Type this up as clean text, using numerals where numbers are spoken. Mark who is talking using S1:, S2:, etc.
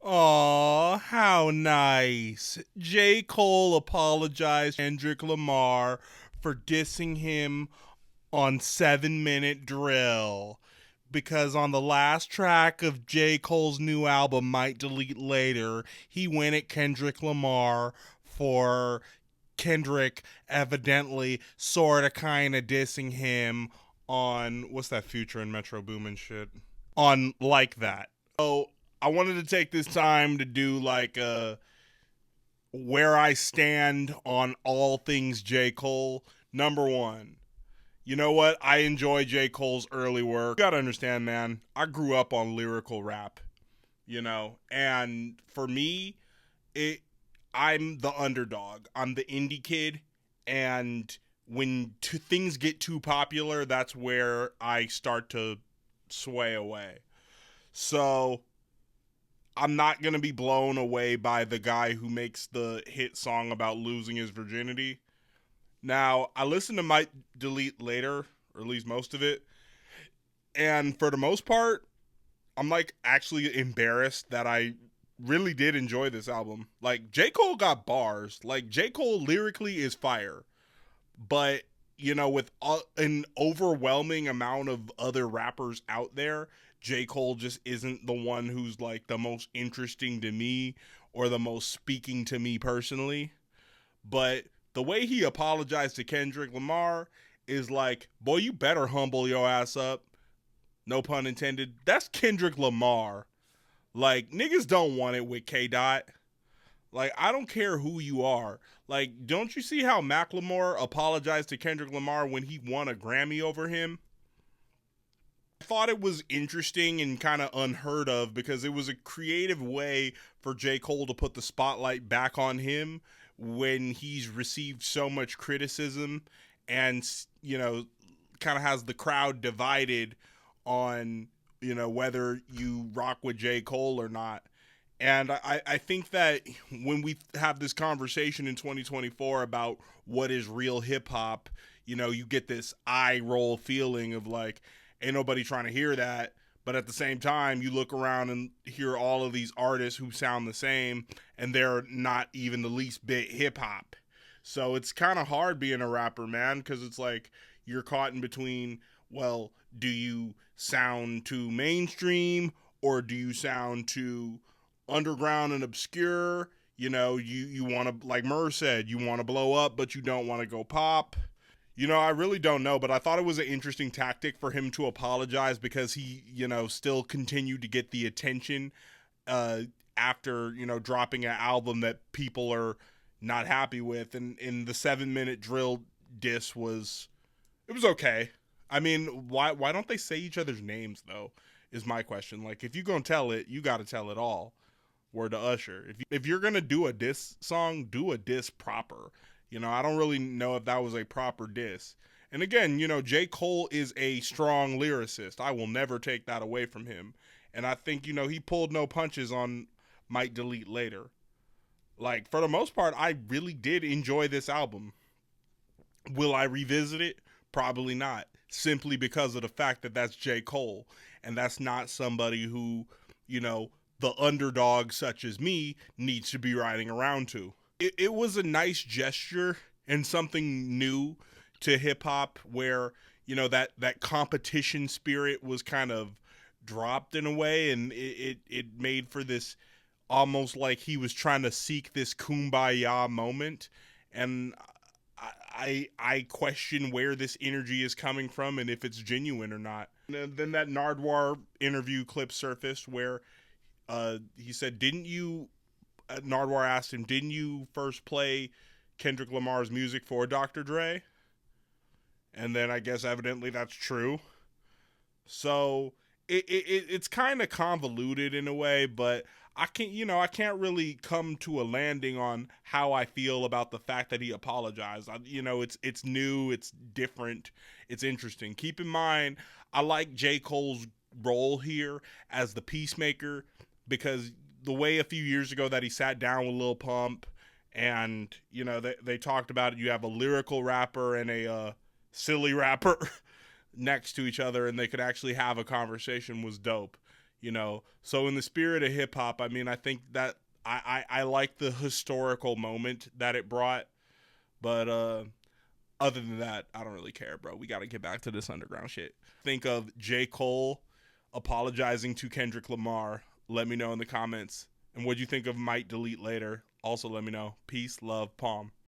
S1: Aw, how nice. J. Cole apologized to Kendrick Lamar for dissing him on 7 Minute Drill. Because on the last track of J. Cole's new album, Might Delete Later, he went at Kendrick Lamar for Kendrick evidently sorta kinda dissing him on what's that Future and Metro Boomin shit? On Like That. So I wanted to take this time to do like a where I stand on all things J. Cole. Number one, you know what? I enjoy J. Cole's early work. You gotta understand, man, I grew up on lyrical rap, and for me, it I'm the underdog. I'm the indie kid, and when things get too popular, that's where I start to sway away. So I'm not gonna be blown away by the guy who makes the hit song about losing his virginity. Now, I listened to Might Delete Later, or at least most of it, and for the most part, I'm like actually embarrassed that I really did enjoy this album. Like J. Cole got bars. Like J. Cole lyrically is fire. But with an overwhelming amount of other rappers out there, J. Cole just isn't the one who's like the most interesting to me or the most speaking to me personally. But the way he apologized to Kendrick Lamar is like, boy, you better humble your ass up. No pun intended. That's Kendrick Lamar. Like, niggas don't want it with K. Dot. Like, I don't care who you are. Like, don't you see how Macklemore apologized to Kendrick Lamar when he won a Grammy over him? I thought it was interesting and kind of unheard of because it was a creative way for J. Cole to put the spotlight back on him when he's received so much criticism and, kind of has the crowd divided on, whether you rock with J. Cole or not. And I think that when we have this conversation in 2024 about what is real hip hop, you get this eye roll feeling of like, ain't nobody trying to hear that. But at the same time, you look around and hear all of these artists who sound the same, and they're not even the least bit hip hop. So it's kind of hard being a rapper, man, because it's like you're caught in between, well, do you sound too mainstream or do you sound too underground and obscure? You want to, like Murr said, you want to blow up, but you don't want to go pop. I really don't know, but I thought it was an interesting tactic for him to apologize because he, still continued to get the attention uh, after, dropping an album that people are not happy with. And in the 7 Minute Drill diss it was okay. I mean, why don't they say each other's names though? Is my question. Like, if you gonna tell it, you got to tell it all. Word to Usher. If you're gonna do a diss song, do a diss proper. I don't really know if that was a proper diss. And again, J. Cole is a strong lyricist. I will never take that away from him. And I think, he pulled no punches on Might Delete Later. Like, for the most part, I really did enjoy this album. Will I revisit it? Probably not. Simply because of the fact that that's J. Cole. And that's not somebody who, the underdog such as me needs to be riding around to. It was a nice gesture and something new to hip hop where, that competition spirit was kind of dropped in a way, and it made for this almost like he was trying to seek this kumbaya moment. And I question where this energy is coming from and if it's genuine or not. And then that Nardwar interview clip surfaced where he said, "Didn't you?" Nardwar asked him, "Didn't you first play Kendrick Lamar's music for Dr. Dre?" And then I guess evidently that's true. So it's kind of convoluted in a way, but I can't really come to a landing on how I feel about the fact that he apologized. It's new, it's different, it's interesting. Keep in mind, I like J. Cole's role here as the peacemaker because the way a few years ago that he sat down with Lil Pump and they talked about it. You have a lyrical rapper and a silly rapper next to each other, and they could actually have a conversation was dope. So in the spirit of hip hop, I mean, I think that I like the historical moment that it brought, but other than that, I don't really care, bro. We got to get back to this underground shit. Think of J. Cole apologizing to Kendrick Lamar. Let me know in the comments. And what you think of Might Delete Later? Also let me know. Peace, love, palm.